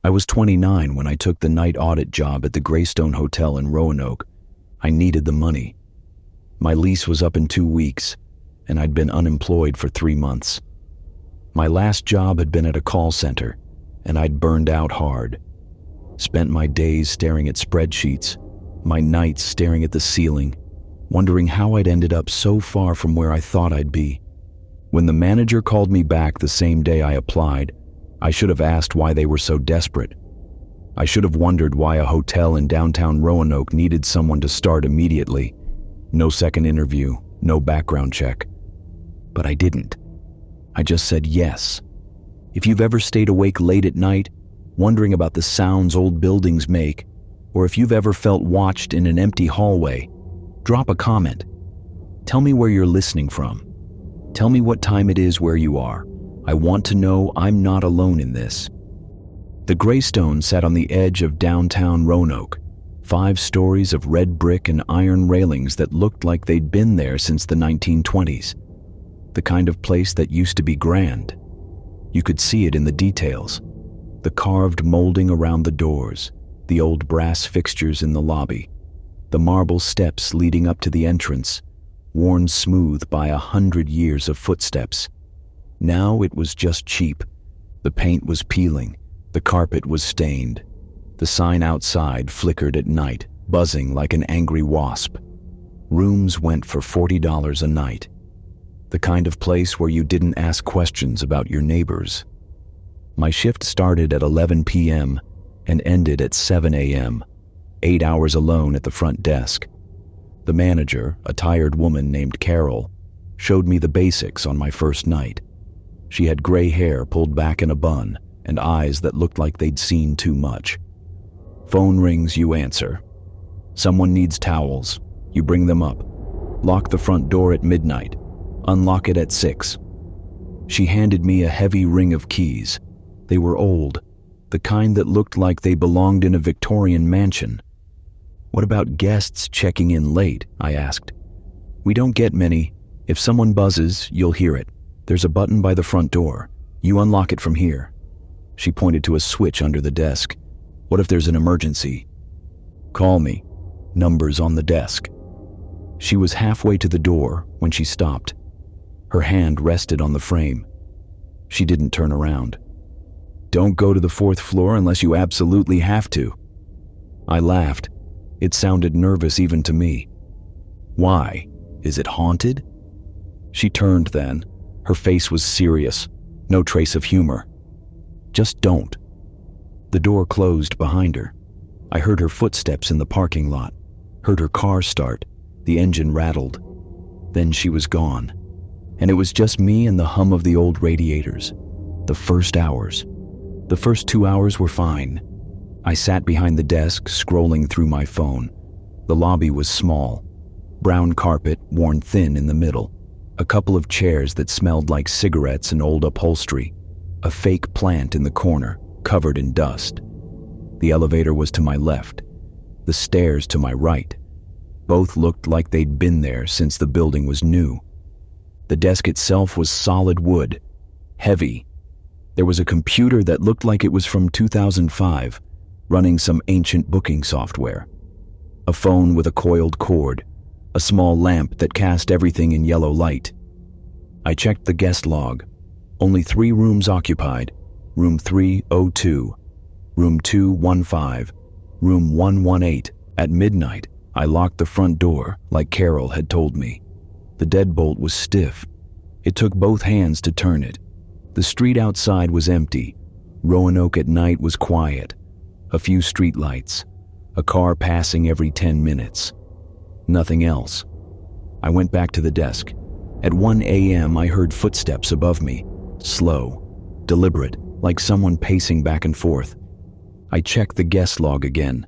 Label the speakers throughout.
Speaker 1: I was 29 when I took the night audit job at the Greystone Hotel in Roanoke. I needed the money. My lease was up in 2 weeks, and I'd been unemployed for 3 months. My last job had been at a call center, and I'd burned out hard. Spent my days staring at spreadsheets, my nights staring at the ceiling, wondering how I'd ended up so far from where I thought I'd be. When the manager called me back the same day I applied, I should have asked why they were so desperate. I should have wondered why a hotel in downtown Roanoke needed someone to start immediately. No second interview, no background check. But I didn't. I just said yes. If you've ever stayed awake late at night, wondering about the sounds old buildings make, or if you've ever felt watched in an empty hallway, drop a comment. Tell me where you're listening from. Tell me what time it is where you are. I want to know I'm not alone in this. The Greystone sat on the edge of downtown Roanoke, 5 stories of red brick and iron railings that looked like they'd been there since the 1920s. The kind of place that used to be grand. You could see it in the details. The carved molding around the doors, the old brass fixtures in the lobby, the marble steps leading up to the entrance, worn smooth by 100 years of footsteps. Now it was just cheap. The paint was peeling, the carpet was stained. The sign outside flickered at night, buzzing like an angry wasp. Rooms went for $40 a night. The kind of place where you didn't ask questions about your neighbors. My shift started at 11 p.m. and ended at 7 a.m., 8 hours alone at the front desk. The manager, a tired woman named Carol, showed me the basics on my first night. She had gray hair pulled back in a bun and eyes that looked like they'd seen too much. Phone rings, you answer. Someone needs towels. You bring them up. Lock the front door at midnight. Unlock it at 6. She handed me a heavy ring of keys. They were old, the kind that looked like they belonged in a Victorian mansion. What about guests checking in late? I asked. We don't get many. If someone buzzes, you'll hear it. There's a button by the front door. You unlock it from here. She pointed to a switch under the desk. What if there's an emergency? Call me. Numbers on the desk. She was halfway to the door when she stopped. Her hand rested on the frame. She didn't turn around. Don't go to the 4th floor unless you absolutely have to. I laughed. It sounded nervous even to me. Why? Is it haunted? She turned then. Her face was serious, no trace of humor. Just don't. The door closed behind her. I heard her footsteps in the parking lot, heard her car start, the engine rattled. Then she was gone, and it was just me and the hum of the old radiators. The first hours. The first 2 hours were fine. I sat behind the desk, scrolling through my phone. The lobby was small. Brown carpet, worn thin in the middle. A couple of chairs that smelled like cigarettes and old upholstery. A fake plant in the corner, covered in dust. The elevator was to my left. The stairs to my right. Both looked like they'd been there since the building was new. The desk itself was solid wood, heavy. There was a computer that looked like it was from 2005, running some ancient booking software. A phone with a coiled cord, a small lamp that cast everything in yellow light. I checked the guest log. Only 3 rooms occupied. Room 302, room 215, room 118. At midnight, I locked the front door like Carol had told me. The deadbolt was stiff. It took both hands to turn it. The street outside was empty. Roanoke at night was quiet. A few streetlights. A car passing every 10 minutes. Nothing else. I went back to the desk. At 1 a.m. I heard footsteps above me. Slow, deliberate, like someone pacing back and forth. I checked the guest log again.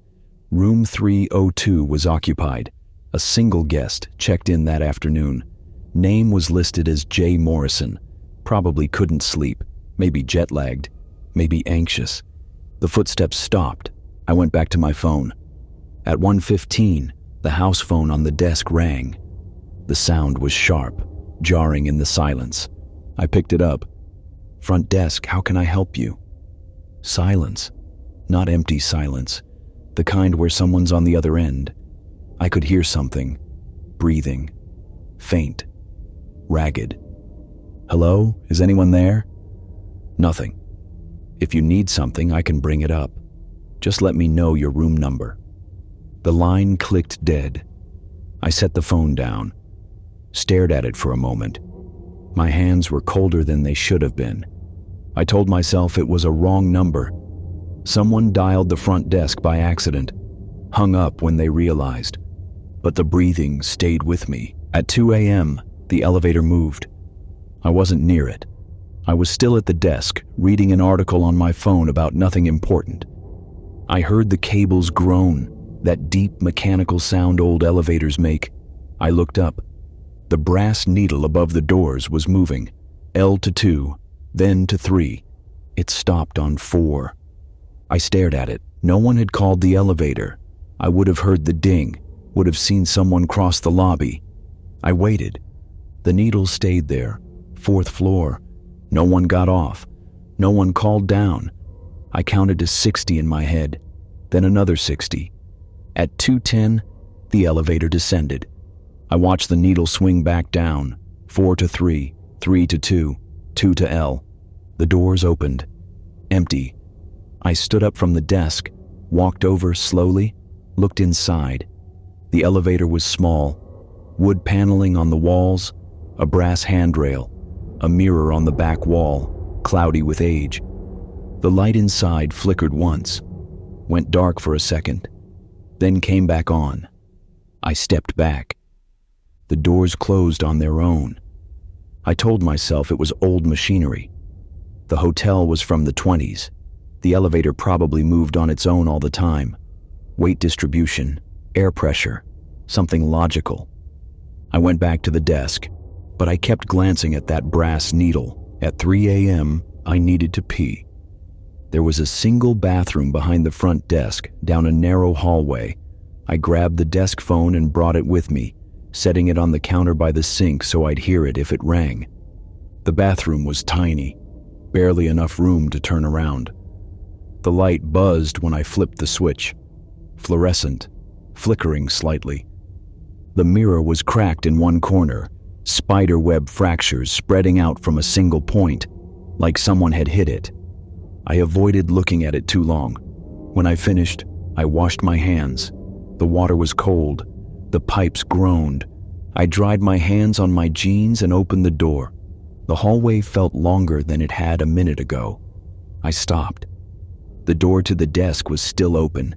Speaker 1: Room 302 was occupied. A single guest checked in that afternoon. Name was listed as J. Morrison. Probably couldn't sleep, maybe jet-lagged, maybe anxious. The footsteps stopped. I went back to my phone. At 1:15, the house phone on the desk rang. The sound was sharp, jarring in the silence. I picked it up. Front desk, how can I help you? Silence. Not empty silence, the kind where someone's on the other end. I could hear something, breathing, faint, ragged. Hello? Is anyone there? Nothing. If you need something, I can bring it up. Just let me know your room number. The line clicked dead. I set the phone down, stared at it for a moment. My hands were colder than they should have been. I told myself it was a wrong number. Someone dialed the front desk by accident, hung up when they realized. But the breathing stayed with me. At 2 a.m., the elevator moved. I wasn't near it. I was still at the desk, reading an article on my phone about nothing important. I heard the cables groan, that deep mechanical sound old elevators make. I looked up. The brass needle above the doors was moving, L to 2, then to 3. It stopped on 4. I stared at it. No one had called the elevator. I would have heard the ding, would have seen someone cross the lobby. I waited. The needle stayed there, 4th floor. No one got off. No one called down. I counted to 60 in my head, then another 60. At 2:10, the elevator descended. I watched the needle swing back down, 4 to 3, 3 to 2, 2 to L. The doors opened. Empty. I stood up from the desk, walked over slowly, looked inside. The elevator was small. Wood paneling on the walls, a brass handrail, a mirror on the back wall, cloudy with age. The light inside flickered once, went dark for a second, then came back on. I stepped back. The doors closed on their own. I told myself it was old machinery. The hotel was from the 20s. The elevator probably moved on its own all the time. Weight distribution, air pressure, something logical. I went back to the desk, but I kept glancing at that brass needle. At 3 a.m., I needed to pee. There was a single bathroom behind the front desk, down a narrow hallway. I grabbed the desk phone and brought it with me, setting it on the counter by the sink so I'd hear it if it rang. The bathroom was tiny, barely enough room to turn around. The light buzzed when I flipped the switch, fluorescent, flickering slightly. The mirror was cracked in one corner, spiderweb fractures spreading out from a single point, like someone had hit it. I avoided looking at it too long. When I finished, I washed my hands. The water was cold. The pipes groaned. I dried my hands on my jeans and opened the door. The hallway felt longer than it had a minute ago. I stopped. The door to the desk was still open.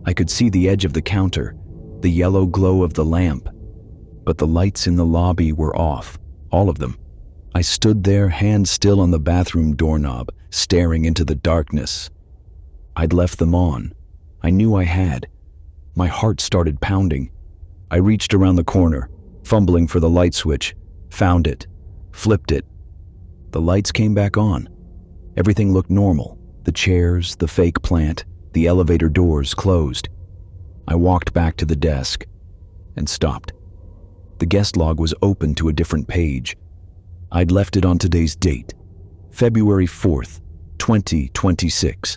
Speaker 1: I could see the edge of the counter, the yellow glow of the lamp. But the lights in the lobby were off, all of them. I stood there, hand still on the bathroom doorknob, staring into the darkness. I'd left them on. I knew I had. My heart started pounding. I reached around the corner, fumbling for the light switch, found it, flipped it. The lights came back on. Everything looked normal. The chairs, the fake plant, the elevator doors closed. I walked back to the desk and stopped. The guest log was open to a different page. I'd left it on today's date, February 4th, 2026.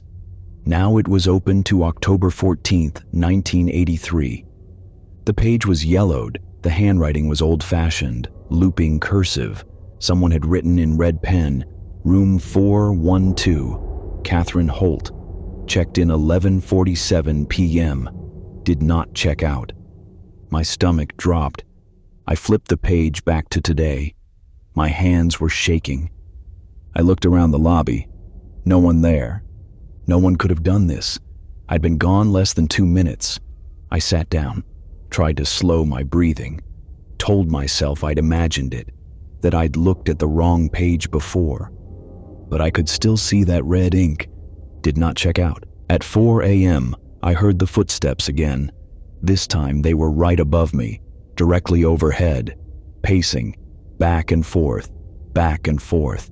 Speaker 1: Now it was open to October 14th, 1983. The page was yellowed. The handwriting was old-fashioned, looping cursive. Someone had written in red pen, Room 412, Catherine Holt. Checked in 11:47 p.m. Did not check out. My stomach dropped. I flipped the page back to today. My hands were shaking. I looked around the lobby. No one there. No one could have done this. I'd been gone less than 2 minutes. I sat down, tried to slow my breathing, told myself I'd imagined it, that I'd looked at the wrong page before. But I could still see that red ink. Did not check out. At 4 a.m., I heard the footsteps again. This time they were right above me, directly overhead, pacing, back and forth, back and forth.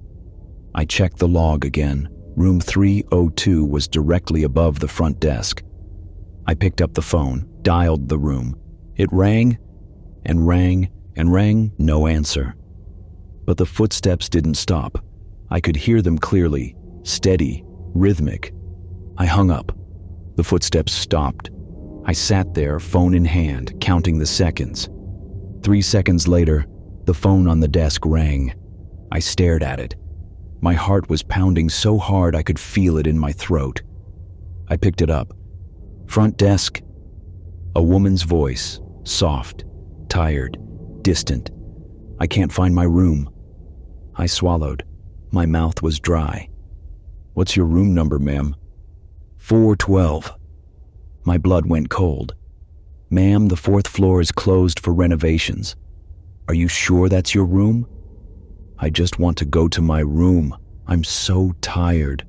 Speaker 1: I checked the log again. Room 302 was directly above the front desk. I picked up the phone, dialed the room. It rang and rang and rang, no answer. But the footsteps didn't stop. I could hear them clearly, steady, rhythmic. I hung up. The footsteps stopped. I sat there, phone in hand, counting the seconds. 3 seconds later, the phone on the desk rang. I stared at it. My heart was pounding so hard I could feel it in my throat. I picked it up. "Front desk." A woman's voice, soft, tired, distant. "I can't find my room." I swallowed. My mouth was dry. "What's your room number, ma'am?" 412. My blood went cold. "Ma'am, the 4th floor is closed for renovations." "Are you sure that's your room?" "I just want to go to my room. I'm so tired."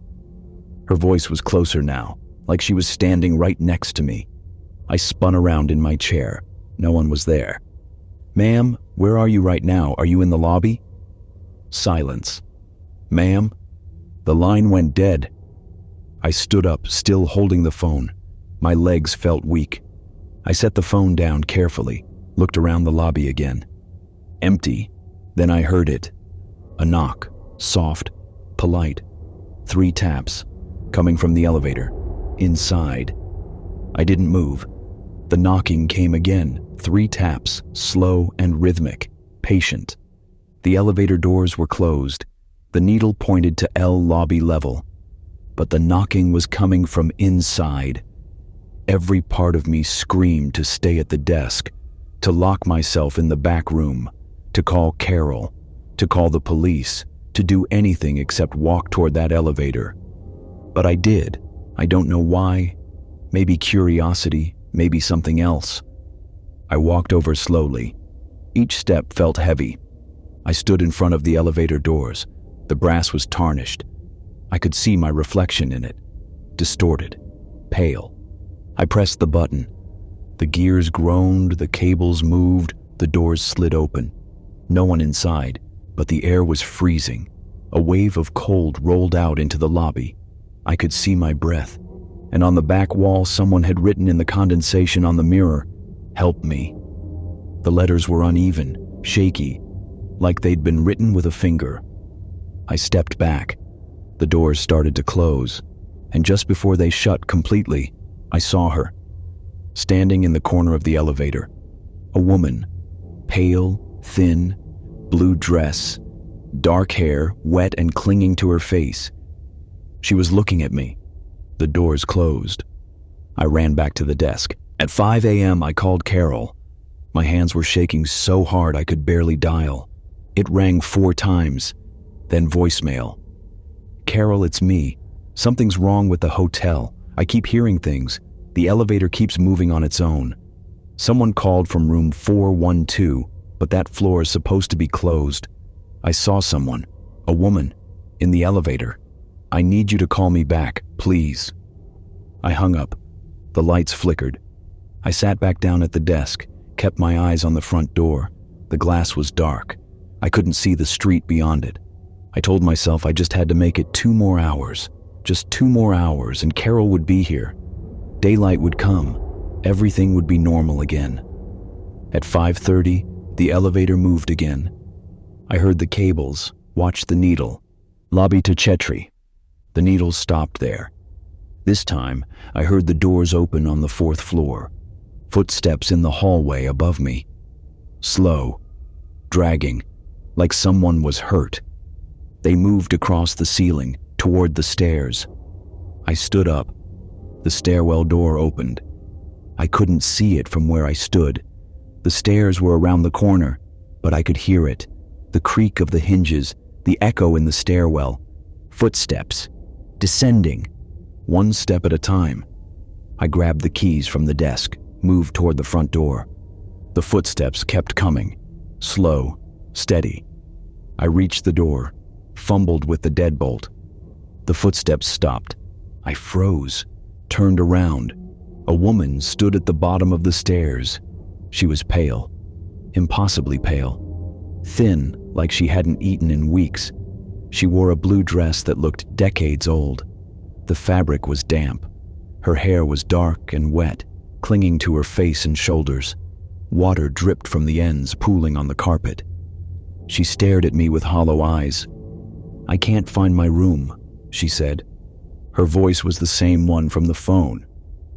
Speaker 1: Her voice was closer now, like she was standing right next to me. I spun around in my chair. No one was there. "Ma'am, where are you right now? Are you in the lobby?" Silence. "Ma'am?" The line went dead. I stood up, still holding the phone. My legs felt weak. I set the phone down carefully, looked around the lobby again. Empty. Then I heard it. A knock, soft, polite. 3 taps, coming from the elevator, inside. I didn't move. The knocking came again, 3 taps, slow and rhythmic, patient. The elevator doors were closed. The needle pointed to L lobby level. But the knocking was coming from inside. Every part of me screamed to stay at the desk, to lock myself in the back room, to call Carol, to call the police, to do anything except walk toward that elevator. But I did. I don't know why. Maybe curiosity, maybe something else. I walked over slowly. Each step felt heavy. I stood in front of the elevator doors. The brass was tarnished. I could see my reflection in it, distorted, pale. I pressed the button. The gears groaned, the cables moved, the doors slid open. No one inside, but the air was freezing. A wave of cold rolled out into the lobby. I could see my breath. And on the back wall, someone had written in the condensation on the mirror, "Help me." The letters were uneven, shaky, like they'd been written with a finger. I stepped back. The doors started to close, and just before they shut completely, I saw her, standing in the corner of the elevator. A woman, pale, thin, blue dress, dark hair, wet and clinging to her face. She was looking at me. The doors closed. I ran back to the desk. At 5 a.m., I called Carol. My hands were shaking so hard I could barely dial. It rang 4 times, then voicemail. "Carol, it's me. Something's wrong with the hotel. I keep hearing things. The elevator keeps moving on its own. Someone called from room 412, but that floor is supposed to be closed. I saw someone, a woman, in the elevator. I need you to call me back, please." I hung up. The lights flickered. I sat back down at the desk, kept my eyes on the front door. The glass was dark. I couldn't see the street beyond it. I told myself I just had to make it 2 more hours. Just 2 more hours, and Carol would be here. Daylight would come. Everything would be normal again. At 5:30, the elevator moved again. I heard the cables, watched the needle. Lobby to Chetri. The needle stopped there. This time, I heard the doors open on the 4th floor. Footsteps in the hallway above me. Slow, dragging, like someone was hurt. They moved across the ceiling, toward the stairs. I stood up. The stairwell door opened. I couldn't see it from where I stood. The stairs were around the corner, but I could hear it. The creak of the hinges, the echo in the stairwell. Footsteps, descending, 1 step at a time. I grabbed the keys from the desk, moved toward the front door. The footsteps kept coming, slow, steady. I reached the door, fumbled with the deadbolt. The footsteps stopped. I froze, turned around. A woman stood at the bottom of the stairs. She was pale, impossibly pale, thin like she hadn't eaten in weeks. She wore a blue dress that looked decades old. The fabric was damp. Her hair was dark and wet, clinging to her face and shoulders. Water dripped from the ends, pooling on the carpet. She stared at me with hollow eyes. "I can't find my room," she said. Her voice was the same one from the phone.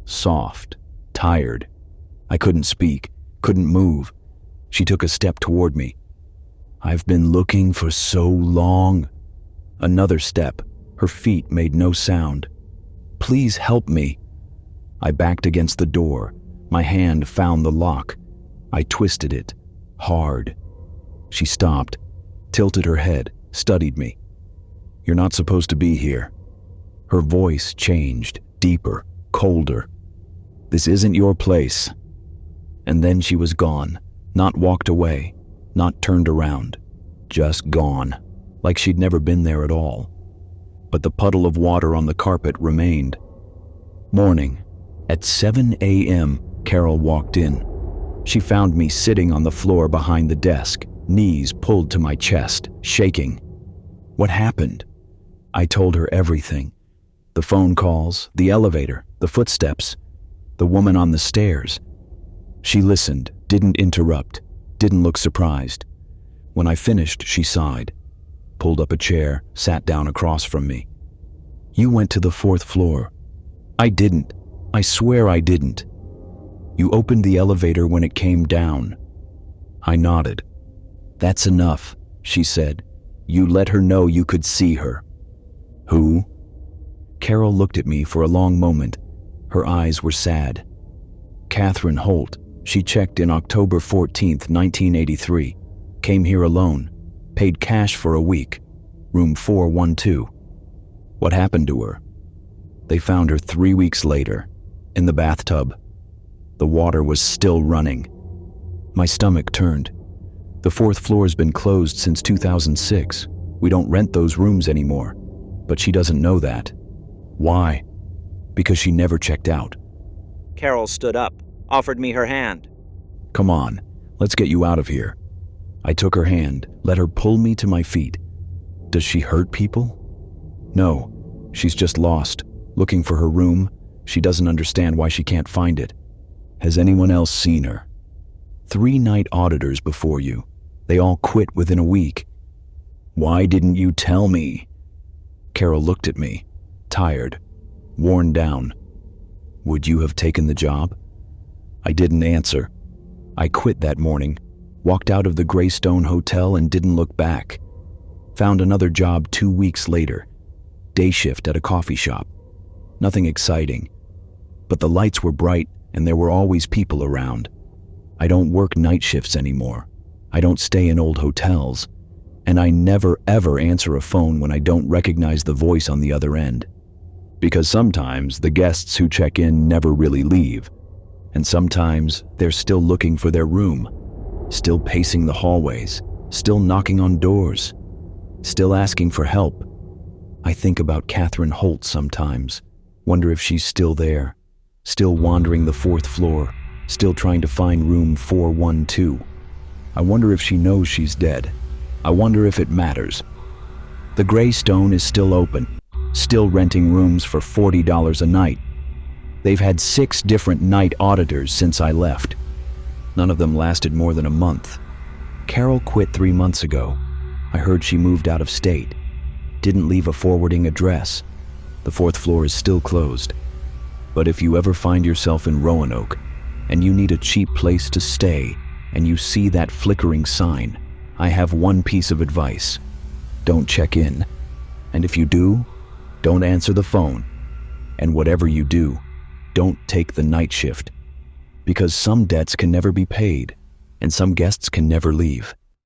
Speaker 1: Soft, tired. I couldn't speak, couldn't move. She took a step toward me. "I've been looking for so long." Another step. Her feet made no sound. "Please help me." I backed against the door. My hand found the lock. I twisted it, hard. She stopped, tilted her head, studied me. "You're not supposed to be here." Her voice changed, deeper, colder. "This isn't your place." And then she was gone, not walked away, not turned around, just gone, like she'd never been there at all. But the puddle of water on the carpet remained. Morning. At 7 a.m., Carol walked in. She found me sitting on the floor behind the desk, knees pulled to my chest, shaking. What happened? I told her everything. The phone calls, the elevator, the footsteps, the woman on the stairs. She listened, didn't interrupt, didn't look surprised. When I finished, she sighed, pulled up a chair, sat down across from me. "You went to the 4th floor." "I didn't. I swear I didn't." "You opened the elevator when it came down." I nodded. "That's enough," she said. "You let her know you could see her." "Who?" Carol looked at me for a long moment. Her eyes were sad. "Catherine Holt. She checked in October 14th, 1983. Came here alone. Paid cash for a week. Room 412. What happened to her?" "They found her 3 weeks later, in the bathtub. The water was still running." My stomach turned. "The 4th floor's been closed since 2006. We don't rent those rooms anymore. But she doesn't know that." "Why?" "Because she never checked out."
Speaker 2: Carol stood up, offered me her hand.
Speaker 1: "Come on, let's get you out of here." I took her hand, let her pull me to my feet. "Does she hurt people?" "No, she's just lost, looking for her room. She doesn't understand why she can't find it." "Has anyone else seen her?" 3 night auditors before you. They all quit within a week." "Why didn't you tell me?" Carol looked at me, tired, worn down. "Would you have taken the job?" I didn't answer. I quit that morning, walked out of the Greystone Hotel and didn't look back. Found another job 2 weeks later, day shift at a coffee shop. Nothing exciting, but the lights were bright and there were always people around. I don't work night shifts anymore. I don't stay in old hotels. And I never ever answer a phone when I don't recognize the voice on the other end. Because sometimes the guests who check in never really leave. And sometimes they're still looking for their room, still pacing the hallways, still knocking on doors, still asking for help. I think about Catherine Holt sometimes, wonder if she's still there, still wandering the 4th floor, still trying to find room 412. I wonder if she knows she's dead. I wonder if it matters. The Greystone is still open, still renting rooms for $40 a night. They've had 6 different night auditors since I left. None of them lasted more than a month. Carol quit 3 months ago. I heard she moved out of state. Didn't leave a forwarding address. The 4th floor is still closed. But if you ever find yourself in Roanoke and you need a cheap place to stay and you see that flickering sign, I have one piece of advice. Don't check in. And if you do, don't answer the phone. And whatever you do, don't take the night shift. Because some debts can never be paid, and some guests can never leave.